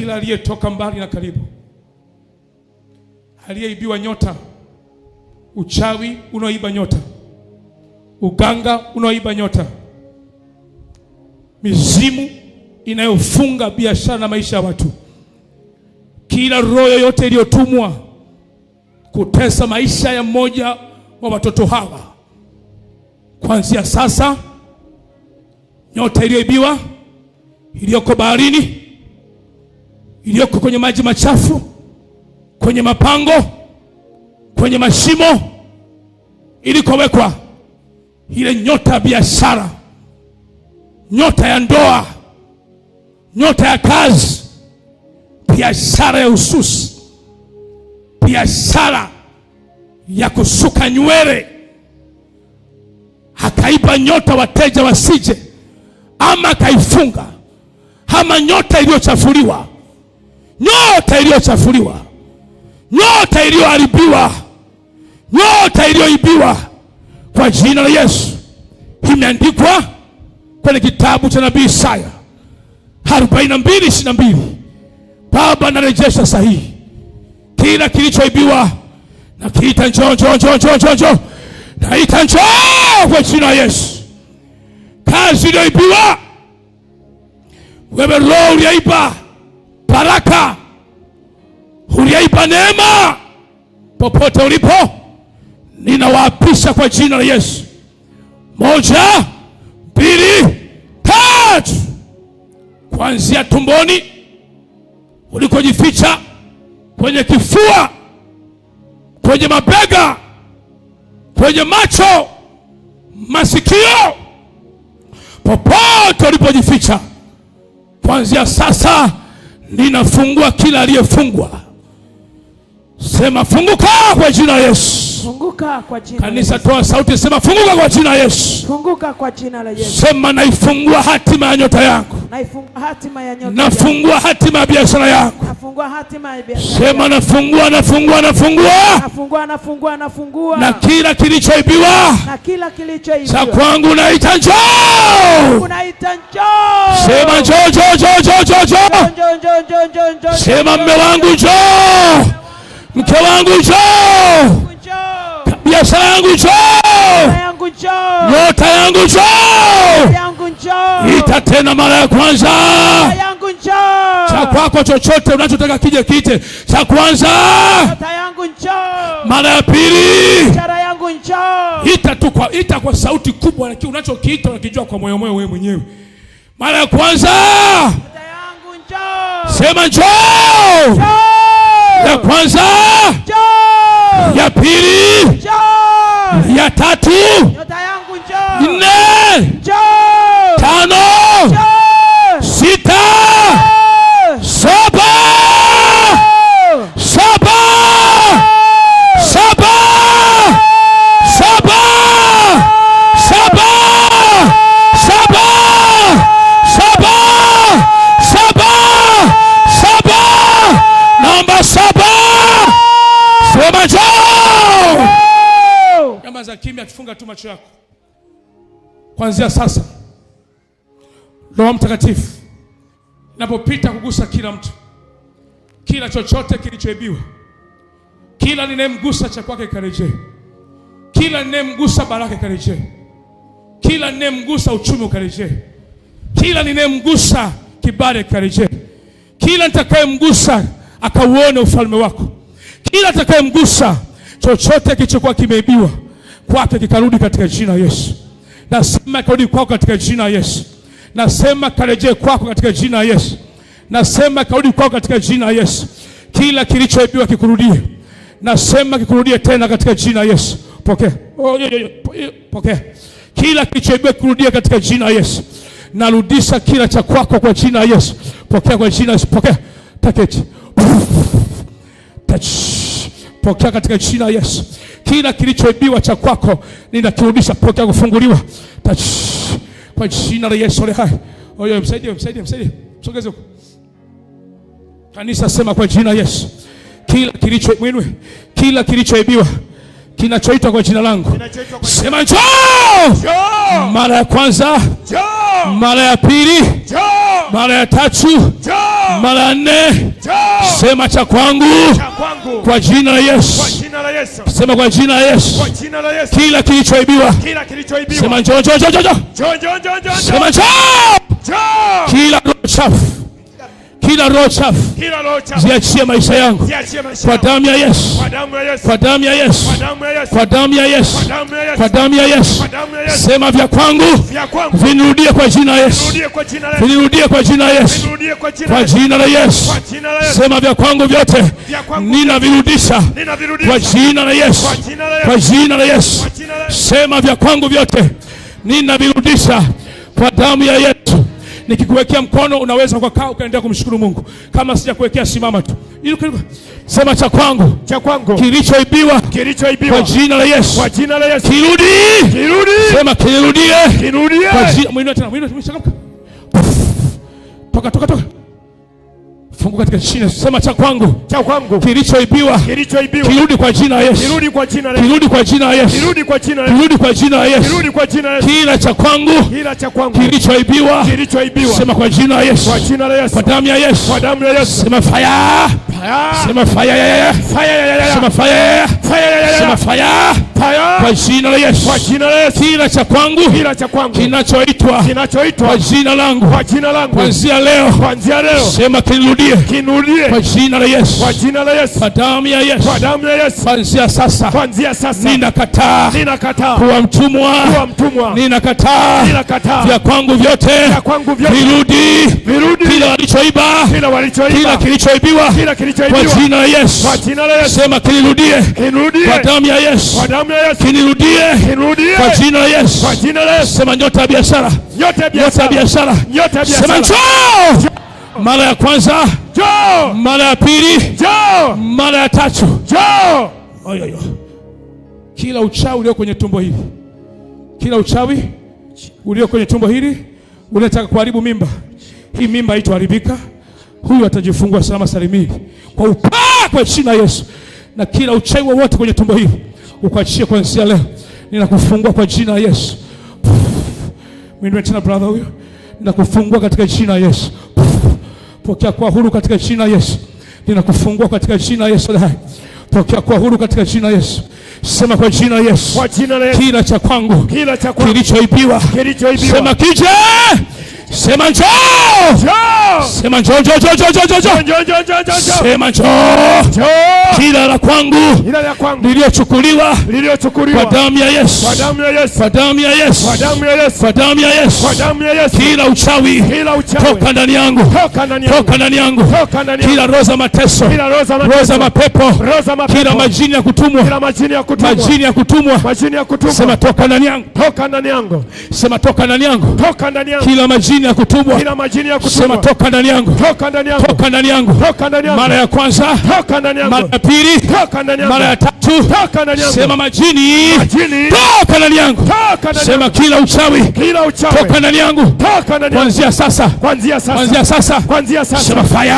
kila aliyetoka mbali na karibu, aliyeibiwa nyota, uchawi unaoiba nyota, uganga unaoiba nyota, mizimu inayofunga biashara na maisha ya watu, kila roho yoyote iliyotumwa kutesa maisha ya mmoja wa watoto hawa, kuanzia sasa, nyota iliyoibiwa, iliyoko baharini, iliyoko kwenye maji machafu, kwenye mapango, kwenye mashimo ilikowekwa, ile nyota ya biashara, nyota ya ndoa, nyota ya kazi, biashara ya ususi, biashara ya kusuka nywele, akaipa nyota wateja wasije, ama kaifunga, ama nyota iliyochafuliwa, nyota iliyochafuliwa, nyota iliyoharibiwa, nyota iliyoibiwa, kwa jina la Yesu. Imeandikwa kwenye kitabu cha nabii Isaya 42:22, Baba narejesha sahihi kila kilichoibiwa, na kiita njoo, naita njoo kwa jina la Yesu. Kazi iliyoibiwa, wewe roho uliyeiba baraka, uliyeiba neema, popote ulipo, ninawaapisha kwa jina la Yesu. 1, 2, 3. Kuanzia tumboni ulikojificha, kwenye kifua, kwenye mabega, kwenye macho, masikio, popote ulipojificha, kuanzia sasa ninafungua kila aliyefungwa. Sema funguka kwa jina la Yesu. Funguka kwa jina la Yesu. Kanisa toa sauti, sema funguka kwa jina la Yesu. Funguka kwa jina la Yesu. Sema naifungua hatima ya nyota yangu. Naifungua hatima ya nyota. Nafungua hatima ya biashara yangu. Nafungua hatima ya biashara. Sema nafungua. Nafungua. Na kila kilichoibiwa, cha kwangu naita njoo. Unaita njoo. Sema njoo. Sema mme wangu njoo. Mke wangu njoo. Biashara yangu njoo. Nyota yangu njoo. Ita tena mara ya kwanza. Cha kwako chochote unachotaka kije kite. Cha kwanza. Mara ya pili. Ita kwa sauti kubwa, lakini unachokiita unakijua kwa moyo wewe mwenyewe. Mara ya kwanza. Sema njoo. Ya kwanza, ya pili, ya tatu, 4, 5, 6, 7, 7. Sema njoo. Kama za kimya, tufunga tu macho yako. Kuanzia sasa, Roho Mtakatifu napopita kugusa kila mtu, kila chochote kilichoibiwa, kila ninayemgusa cha kwake karejee, kila ninayemgusa baraka karejee, kila ninayemgusa uchumi karejee, kila ninayemgusa kibali karejee, kila nitakayemgusa akauone ufalme wako, kila atakayemgusa chochote kilichokuwa kimeibiwa kwake kikarudi katika jina la Yesu. Nasema karudi kwako katika jina la Yesu. Nasema karejee kwako katika jina la Yesu. Nasema karudi kwako katika jina la Yesu. Kila kilichoibiwa kikurudie. Nasema kikurudie tena katika jina la Yesu. Pokea. Pokea. Kila kilichoibiwa kikurudie katika jina la Yesu. Narudisha kila cha kwako kwa jina la Yesu. Pokea kwa jina la Yesu. Pokea. Taketi. Touch. Pokea katika jina la Yesu. Kila kilichoibiwa cha kwako ninakirudisha. Pokea kufunguliwa. Touch. Kwa jina la Yesu le hai. Oyo msaidie. Sogeze huko. Kanisa sema kwa jina la Yesu. Kila kilichoibiwa kinachoitwa kwa jina langu. Sema njoo. Mara ya kwanza. Mara ya pili. Mara ya tatu. Mara 4. Njoo. Sema cha kwangu. Cha kwangu. Kwa jina la Yesu. Kwa jina la Yesu. Sema kwa jina la Yesu. Kwa jina la Yesu. Kila kilichoibiwa. Kila kilichoibiwa. Sema njoo njoo njoo njoo. Njoo njoo njoo njoo. Sema njoo. Njoo. Kila roho chafu. Kila roho chafu. Kila roho chafu. Ziachie maisha yangu. Ziachie maisha Kwa yangu. damu ya Yesu. Kwa damu ya Yesu. Kwa damu ya Yesu. Kwa damu ya Yesu. Kwa damu ya Yesu. Kwa damu ya Yesu. Kwa damu ya Yesu. Kwa damu ya Yesu. Sema vya kwangu. Vya kwangu. Vinirudie kwa jina la Yesu. Vinirudie kwa jina la Yesu. Vinirudie kwa jina la Yesu. Vinirudie kwa jina Kwa la Yesu. jina la Yesu. Kwa jina la Yesu. Sema vya kwangu vyote. Vya kwangu. Ninavirudisha. Ninavirudisha. Kwa jina la Yesu. Kwa jina la Yesu. Kwa jina la Yesu. Kwa jina la Yesu. Sema vya kwangu vyote. Ninavirudisha kwa damu ya Yesu. Nikikuwekea mkono unaweza ukakaa ukaendelea kumshukuru Mungu. Kama sijakuwekea simama tu. Sema cha kwangu. Cha kwangu. Kilichoibiwa. Kilichoibiwa. Kwa jina la Yesu. Kwa jina la Yesu. Kirudi. Kirudi. Sema kirudie. Kirudie. Kwa jina mwinua tena. Mwinua changamka. Toka toka toka. Fungu katika chini. Sema cha kwangu. Cha kwangu. Kilichoibiwa. Kilichoibiwa. Kirudi kwa jina la Yesu. Kirudi kwa jina la Yesu. Kirudi kwa jina la Yesu. Kirudi kwa jina la Yesu. Kirudi kwa jina la Yesu. Kirudi kwa jina la Yesu. Kila cha kwangu. Kila cha kwangu. Kilichoibiwa. Kilichoibiwa. Sema kwa jina la Yesu. Kwa jina la Yesu. Kwa damu ya Yesu. Kwa damu ya Yesu. Sema fire. Fire. Sema fire. Fire. Sema fire. Fire. Sema fire. Fire. Kwa jina la Yesu. Kwa jina la Yesu. Kila cha kwangu. Kila cha kwangu. Kinachoitwa. Kinachoitwa. Kwa jina langu. Kwa jina langu. Kuanzia leo. Kuanzia leo. Sema kinirudie. Kinurudie. Kwa jina la Yesu. Kwa jina la Yesu. Kwa damu ya Yesu. Kwa damu ya Yesu. Kuanzia sasa. Kuanzia sasa. Ninakataa. Ninakataa. Kuwa mtumwa. Kuwa mtumwa. Ninakataa. Ninakataa. Vya kwangu vyote. Vya kwangu vyote. Virudi. Virudi. Kila walichoiba. Kila walichoiba. Kila kilichoibiwa. Kila kilichoibiwa. Kwa jina la Yesu. Kwa jina la Yesu. Sema kinirudie. Kinurudie. Kwa damu ya Yesu. Kwa damu ya Yesu. Kinirudie. Kinurudie. Kwa jina la Yesu. Kwa jina la Yesu. Sema nyota ya biashara. Nyota ya Nyota ya biashara. Nyota ya Sema biashara. njoo. Mara ya kwanza. Njoo. Mara ya pili. Njoo. Mara ya tatu. Njoo. Oyo. Kila uchawi ulio kwenye tumbo hili. Kila uchawi ulio kwenye tumbo hili unataka kuharibu mimba. Hii mimba haitoharibika. Huyu atajifungua salama salimini. Kwa upaa kwa jina la Yesu. Na kila uchawi wowote kwenye tumbo hili ukaachie kuanzia leo. Ninakufungua kwa jina la Yesu. Mwinue tena brother huyo. Ninakufungua katika jina la Yesu. Pokea kwa huru katika jina la Yesu. Ninakufungua katika jina la Yesu. Pokea kwa huru katika jina la Yesu. Sema kwa jina la Yesu. Kwa jina la Yesu. Kila cha kwangu. Kila cha kwangu. Kilichoibiwa. Kilichoibiwa. Sema kije. Sema njoo. Njoo. Sema njoo njoo njoo njoo njoo. Njoo, njoo, njoo, njoo, njoo. Sema njoo. Njoo. Kila la kwangu. Kila la kwangu. Lililochukuliwa. Lililochukuliwa. Kwa damu ya Yesu. Kwa damu ya Yesu. Kwa damu ya Yesu. Kwa damu ya Yesu. Kwa damu ya Yesu. Kwa damu ya Yesu. Kila uchawi. Kila uchawi. Toka ndani yangu. Toka ndani yangu. Toka ndani yangu. Toka ndani yangu. Kila roho za mateso. Kila roho za mateso. Roho za mapepo. Roho za mapepo. Kila majini ya kutumwa. Kila majini ya kutumwa. Majini ya kutumwa. Majini ya kutumwa. Sema toka ndani yangu. Toka ndani yangu. Sema toka ndani yangu. Toka ndani yangu. Kila majini ya kutumwa. Kila majini ya kutumwa. Sema toka ndani yangu. Toka ndani yangu. Toka ndani yangu. Toka ndani yangu. Mara ya kwanza. Toka ndani yangu. Mara ya pili. Toka ndani yangu. Mara ya tatu. Toka ndani yangu. Sema majini. Majini. Toka ndani yangu. Toka ndani Sema yangu. kila uchawi. Kila uchawi. Toka ndani yangu. Toka ndani yangu. Kuanzia sasa. Kuanzia sasa. Kuanzia sasa. Kuanzia sasa. Sema fire.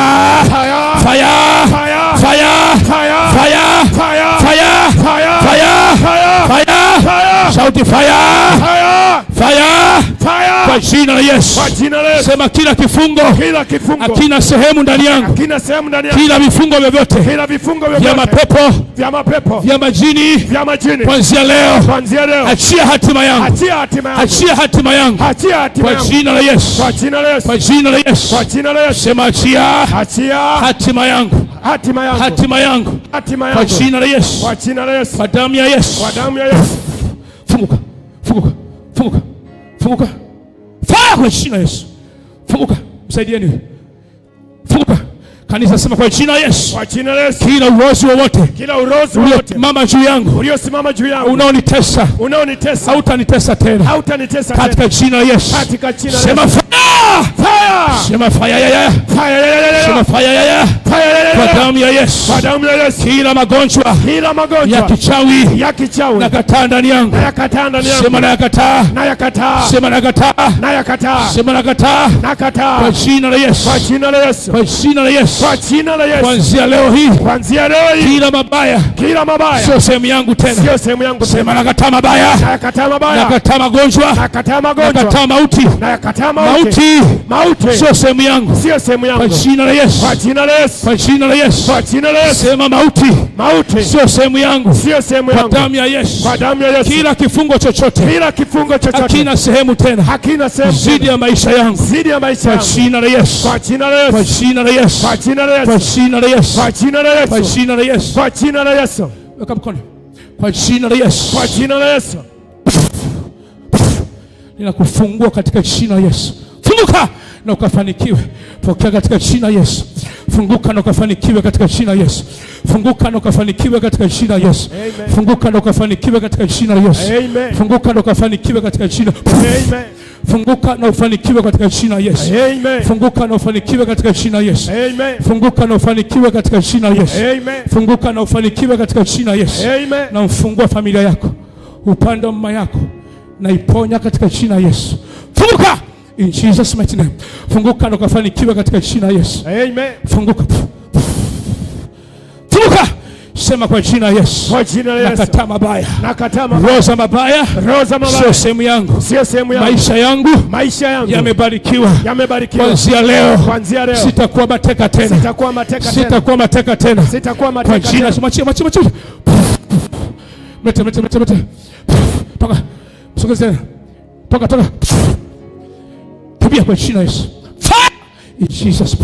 Fire. Fire. Fire. Fire. Fire. Fire. Fire. Fire. Fire. Fire. Fire. Fire. Fire. Shout fire. Fire. Fire. Fire. Kwa jina la Yesu. Kwa jina la Yesu. Sema kila kifungo. Kila kifungo. Hakina sehemu ndani yangu. Hakina sehemu ndani yangu. Kila vifungo vyovyote. Kila vifungo Vya vya mapepo. Vya mapepo. Vya majini. Vya majini. Kuanzia leo. Kuanzia leo. Achia hatima yangu. Achia hatima yangu. Achia hatima yangu. Achia hatima Kwa yangu. jina la Yesu. Kwa jina la Yesu. Kwa jina la Yesu. Kwa jina la Yesu. Sema achia Achia hatima yangu. hatima yangu. Hatima yangu. Hatima Kwa yangu. jina la Yesu. Kwa jina la Yesu. Kwa damu ya Yesu. Kwa damu ya Yesu. Funguka. Funguka. Funguka. Funguka. Fire kwa jina la Yesu. Funguka. Msaidieni. Funguka. Kanisa sema kwa jina la Yesu. Kwa jina la Yesu. Kila uozi wowote. Kila urozi wote. Uliosimama juu yangu. Uliosimama juu yangu. Unaonitesa. Unaonitesa. Hautanitesa tena. Hautanitesa Katika tena. jina la Yesu. Katika jina la Sema Yesu. fire. Fire. Sema fire ya ya. Fire. Sema fire ya ya. Kwa damu ya Yesu. Kwa damu ya Yesu. Kila magonjwa ya kichawi nakataa ndani yangu. Sema nayakataa. Sema nayakataa. Sema nakataa. Kwa jina la Yesu. Kwa jina la Yesu. Kwa jina la Yesu. Kwa jina la Yesu. Kuanzia leo hii. Kuanzia leo hii. Kila mabaya sio sehemu yangu tena. Sio sehemu yangu tena. Sema nakataa mabaya. Nakataa mabaya. Nakataa magonjwa. Nakataa magonjwa. Nakataa mauti. Nakataa mauti. Sio sehemu yangu. Sio sehemu yangu. Kwa jina la Yesu. Kwa jina la Yesu. Kwa jina la Yesu. Kwa jina la Yesu. Sema mauti. Sio sehemu yangu. Sio sehemu yangu. Kwa damu ya Yesu. Kwa damu ya Yesu. Kila kifungo chochote. Hakina sehemu tena. Hakina sehemu zidi ya maisha yangu. Zidi ya maisha yangu. Kwa jina la Yesu. Kwa jina la Yesu. Kwa jina la Yesu. Kwa jina la Yesu. Kwa jina la Yesu. Kwa jina la Yesu. Kwa jina la Yesu. Kwa jina la Yesu. Weka mkono. Kwa jina la Yesu. Kwa jina la Yesu. Ninakufungua katika jina la Yesu. Funguka na ukafanikiwe. Pokea katika jina la Yesu. Funguka na ukafanikiwe katika jina la Yesu. Funguka na ukafanikiwe katika jina la Yesu. Funguka na ukafanikiwe katika jina la Yesu. Funguka na ukafanikiwe katika jina. Amen. Funguka na ufanikiwe katika jina la Yesu. Amen. Funguka na ufanikiwe katika jina la Yesu. Amen. Funguka na ufanikiwe katika jina la Yesu. Amen. Funguka na ufanikiwe katika jina la Yesu. Amen. Na mfungua familia yako, upande wa mama yako, na iponya katika jina la Yesu. Funguka in Jesus mighty name. Funguka na ukafanikiwe katika jina la Yesu. Amen. Funguka. Funguka. Sema kwa jina la Yesu. Kwa jina la Yesu. Nakataa mabaya. Nakataa mabaya. Roho mabaya. Sio sehemu yangu. Sio sehemu yangu. Maisha yangu yamebarikiwa. Yamebarikiwa. Kuanzia leo. Kuanzia leo. Sitakuwa mateka tena. Sitakuwa mateka tena. Sitakuwa mateka tena. Sitakuwa mateka tena. Kwa jina machi. Mete. Toka. Sogeza. Toka. Tabia kwa jina la Yesu. In Jesus.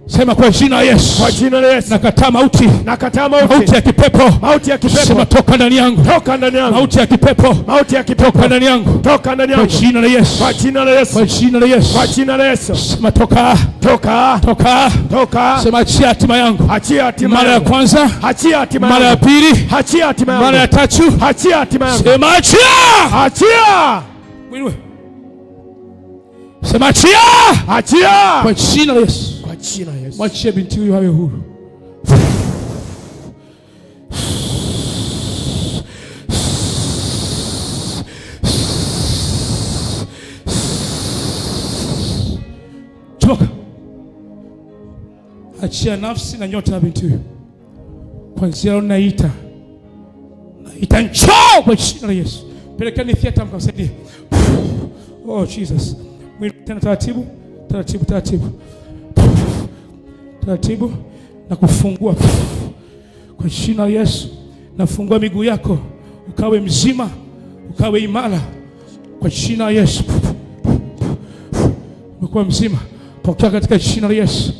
Sema kwa jina la Yesu. Kwa jina la Yesu. Nakataa mauti. Nakataa mauti. Mauti ya kipepo. Mauti ya kipepo. Sema toka ndani yangu. Toka ndani yangu. Mauti ya kipepo. Mauti ya kipepo. Toka ndani yangu. Toka ndani yangu. Kwa jina la Yesu. Kwa jina la Yesu. Kwa jina la Yesu. Kwa jina la Yesu. Sema toka. Toka. Toka. Toka. Sema achia hatima yangu. Achia hatima yangu. Mara ya kwanza. Achia hatima yangu. Mara ya pili. Achia hatima yangu. Mara ya tatu. Achia hatima yangu. Sema achia. Achia. Mwinue. Sema achia. Achia. Kwa jina la Yesu. Kwa jina la Yesu. Mwachie binti huyu awe huru. Toka. Achia nafsi na nyota ya binti huyu. Kwanzia leo naita njoo kwa jina la Yesu. Pelekeni theater mkamsaidie. Oh Jesus. Mwili tena taratibu na kufungua kwa jina la Yesu. Nafungua miguu yako ukawe mzima, ukawe imara kwa jina la Yesu. Umekuwa mzima, pokea katika jina la Yesu.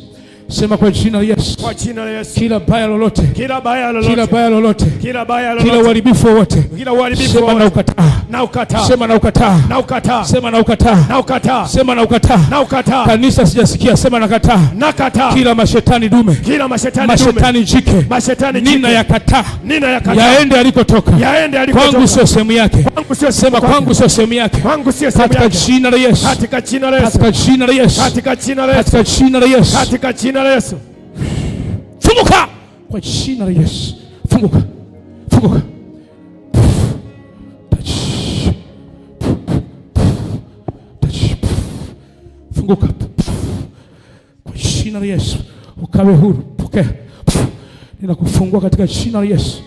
Sema kwa jina la Yesu. Kwa jina la Yesu. Kila baya lolote. Kila baya lolote. Kila baya lolote. Kila baya lolote. Kila uharibifu wote. Kila uharibifu wote. Sema na ukataa. Na ukataa. Sema na ukataa. Na ukataa. Sema na ukataa. Na ukataa. Sema na ukataa. Na ukataa. Kanisa sijasikia, sema nakataa. Nakataa. Kila mashetani dume. Kila mashetani dume. Mashetani jike. Mashetani jike. Nina yakataa. Nina yakataa. Yaende alikotoka. Yaende alikotoka. Kwangu sio sehemu yake. Kwangu sio sema kwangu sio sehemu yake. Kwangu sio sehemu yake. Katika jina la Yesu. Katika jina la Yesu. Katika jina la Yesu. Katika jina la Yesu. Katika jina la Yesu. Katika jina la Yesu. Funguka kwa jina la Yesu. Funguka. Funguka. Funguka. Kwa jina la Yesu. Ukawe huru. Pokea. Ninakufungua katika jina la Yesu.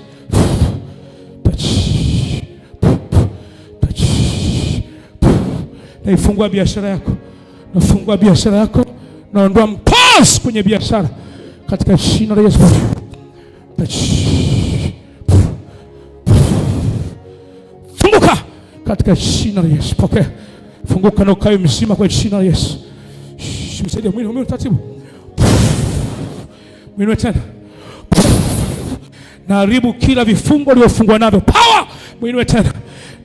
Naifungua biashara yako. Nafungua biashara yako. Naondoa mkosi kwenye biashara. Katika jina la Yesu. Funguka katika jina la Yesu. Pokea. Funguka na ukawe mzima kwa jina la Yesu. Msaidie mwili taratibu. Mwili tena. Naharibu kila vifungo uliofungwa navyo. Power. Mwili tena.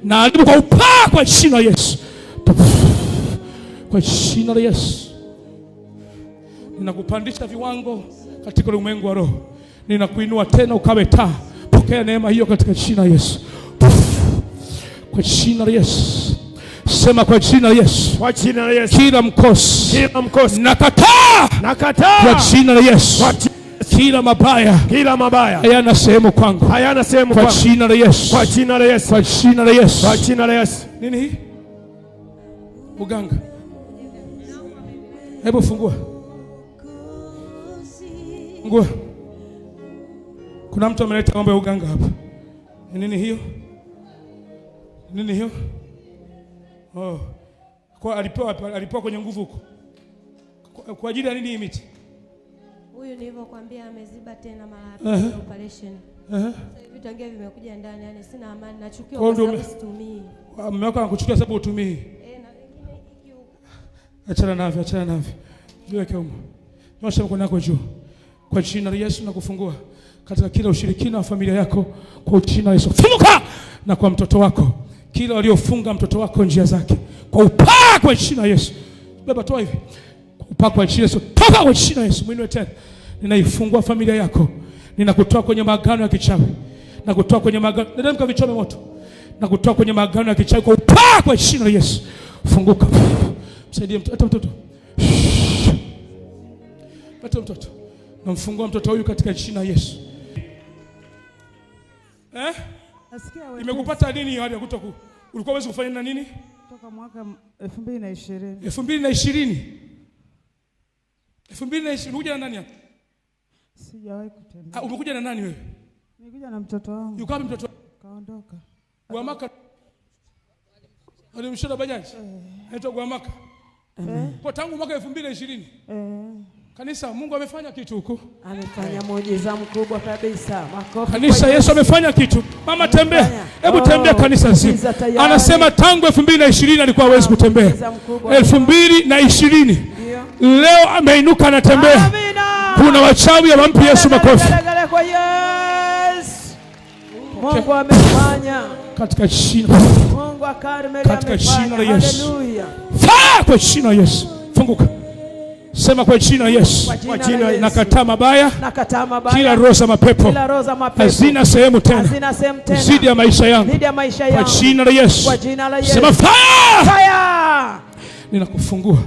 Naharibu kwa upaa kwa jina la Yesu. Kwa jina la Yesu. Ninakupandisha viwango katika ulimwengu wa roho. Ninakuinua tena ukawe taa. Pokea neema hiyo katika jina la Yesu. Kwa jina la Yesu. Sema kwa jina la Yesu. Kwa jina la Yesu. Kila mkosi. Kila mkosi. Nakataa. Nakataa. Kwa jina la Yesu. Kila mabaya. Kila mabaya. Hayana sehemu kwangu. Hayana sehemu kwangu. Kwa jina la Yesu. Kwa jina la Yesu. Kwa jina la Yesu. Kwa jina la Yesu. Nini hii? Uganga. Hebu fungua. Fungua. Kuna mtu ameleta mambo ya uganga hapa. Nini hiyo? Nini hiyo? Oh. Kwa alipewa kwenye nguvu huko. Kwa ajili ya nini hii miti? Huyu nilivyokuambia ameziba tena mara ya operation. Sasa hivi tangia vimekuja ndani, yani sina amani, nachukia kwa sababu situmii. Mume wako anakuchukia sababu utumii. Na wengine iki huko. Achana navyo. Jiweke huko. Nyosha mkono wako juu. Kwa jina la Yesu nakufungua katika kila ushirikina wa familia yako kwa jina la Yesu. Funguka na kwa mtoto wako. Kila waliofunga mtoto wako njia zake kwa upako kwa jina la Yesu. Baba toa hivi. Kwa upako kwa jina la Yesu. Toka kwa jina la Yesu. Mwinue tena. Ninaifungua familia yako. Ninakutoa kwenye maagano ya kichawi. Nakutoa kwenye maagano. Nenda mkavichome moto. Nakutoa kwenye maagano ya kichawi kwa upako kwa jina la Yesu. Funguka. Msaidie mtoto. Hata mtoto. Hata mtoto. Namfungua mtoto huyu katika jina la Yesu. Nasikia wewe. Imekupata nini hali ya kutoku? Ulikuwa uweze kufanya na nini? Toka mwaka 2020. 2020. 2020 unakuja na nani hapa? Sijawahi kutembea. Umekuja na nani wewe? Nilikuja na mtoto wangu. Yuko wapi mtoto? Kaondoka. Guamaka. Alimshona bajaji. Anaitwa Guamaka. Kwa tangu mwaka 2020. Kanisa, Mungu amefanya kitu huko. Amefanya muujiza mkubwa kabisa. Makofi. Kanisa, Yesu amefanya kitu. Mama tembea. Hebu tembea kanisa zima. Anasema tangu 2020 alikuwa hawezi kutembea. 2020. Leo ameinuka anatembea. Amina. Kuna wachawi wampi Yesu makofi. Mungu amefanya. Katika jina. Mungu akaremeli amefanya. Katika jina la Yesu. Haleluya. Faa kwa jina la Yesu. Funguka. Sema kwa jina la Yesu. Kwa jina la Yesu. Nakataa mabaya. Nakataa mabaya. Kila roho za mapepo. Kila roho za mapepo. Hazina sehemu tena. Hazina sehemu tena. Zidi ya maisha yangu. Zidi ya maisha yangu. Kwa jina la Yesu. Kwa jina la Yesu. Sema fire. Fire. Ninakufungua.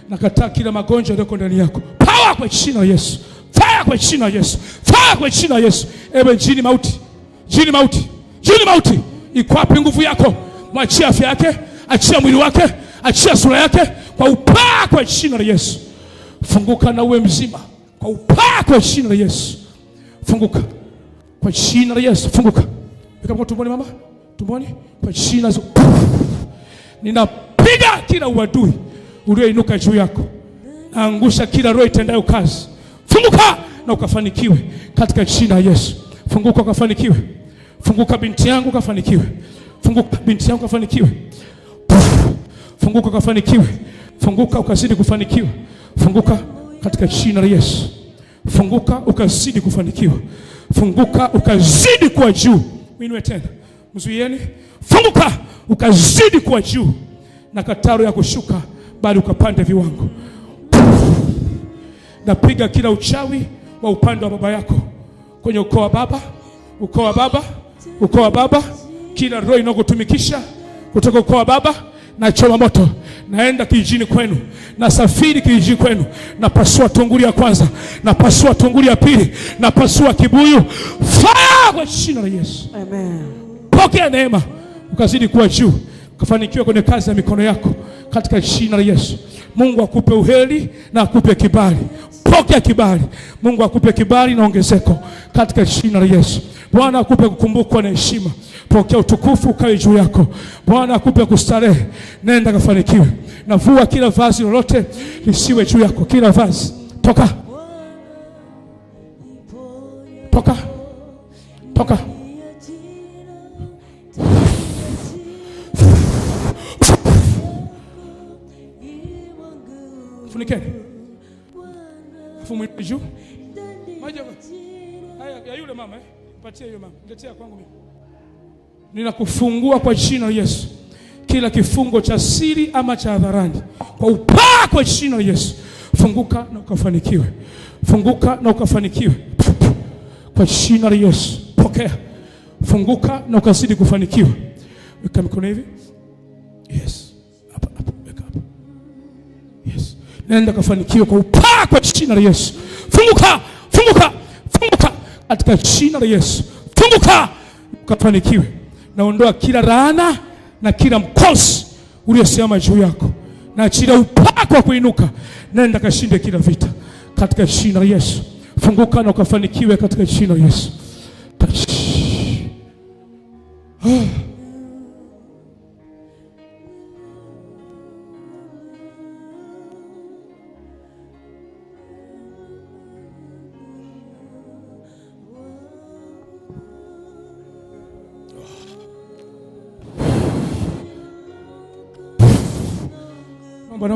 Nakataa kila magonjwa yaliyoko ndani yako. Power kwa jina la Yesu. Fire kwa jina la Yesu. Fire kwa jina la Yesu. Ewe jini mauti. Jini mauti. Jini mauti. Iko wapi nguvu yako? Mwachia afya yake, achia mwili wake, achia sura yake kwa upako kwa jina la Yesu. Funguka na uwe mzima kwa upako kwa jina la Yesu. Funguka kwa jina la Yesu. Funguka. Weka mkono tumboni mama. Tumboni kwa jina la Yesu. Ninapiga kila uadui ulioinuka juu yako. Naangusha kila roho itendayo kazi. Funguka na ukafanikiwe katika jina la Yesu. Funguka ukafanikiwe. Funguka binti yangu ukafanikiwe. Funguka binti yangu ukafanikiwe. Funguka ukafanikiwe. Funguka ukazidi kufanikiwa. Funguka katika jina la Yesu. Funguka ukazidi kufanikiwa. Funguka ukazidi kuwa juu. Mwinue tena. Mzuieni. Funguka ukazidi kuwa juu. Na kataro ya kushuka bali ukapande viwango. Napiga kila uchawi wa upande wa baba yako. Kwenye ukoo wa baba. Ukoo wa baba. Ukoo wa baba. Kila roho inayokutumikisha kutoka ukoo wa baba na choma moto. Naenda kijijini kwenu. Nasafiri kijijini kwenu. Napasua tunguli ya kwanza. Napasua tunguli ya pili. Napasua kibuyu. Fire kwa jina la Yesu. Amen. Pokea neema. Ukazidi kuwa juu. Ukafanikiwa kwenye kazi ya mikono yako. Katika jina la Yesu. Mungu akupe uheri na akupe kibali. Pokea kibali. Mungu akupe kibali na ongezeko. Katika jina la Yesu. Bwana akupe kukumbukwa na heshima. Pokea utukufu ukae juu yako. Bwana akupe kustarehe. Nenda kafanikiwe. Navua kila vazi lolote lisiwe juu yako. Kila vazi. Toka. Toka. Toka. Funikeni. Fumu juu. Maja. Haya ya yule mama Patia hiyo mama. Letea kwangu mimi. Ninakufungua kwa jina la Yesu. Kila kifungo cha siri ama cha hadharani. Kwa upako kwa jina la Yesu. Funguka na ukafanikiwe. Funguka na ukafanikiwe. Kwa jina la Yesu. Pokea. Funguka na ukazidi kufanikiwa. Weka mikono hivi. Yes. Nenda kafanikiwe kwa upako kwa jina la Yesu. Funguka, funguka, funguka katika jina la Yesu. Funguka kafanikiwe. Naondoa kila laana na kila mkosi uliosimama juu yako. Na achia upako wa kuinuka. Nenda kashinde kila vita katika jina la Yesu. Funguka na ukafanikiwe katika jina la Yesu. Naomba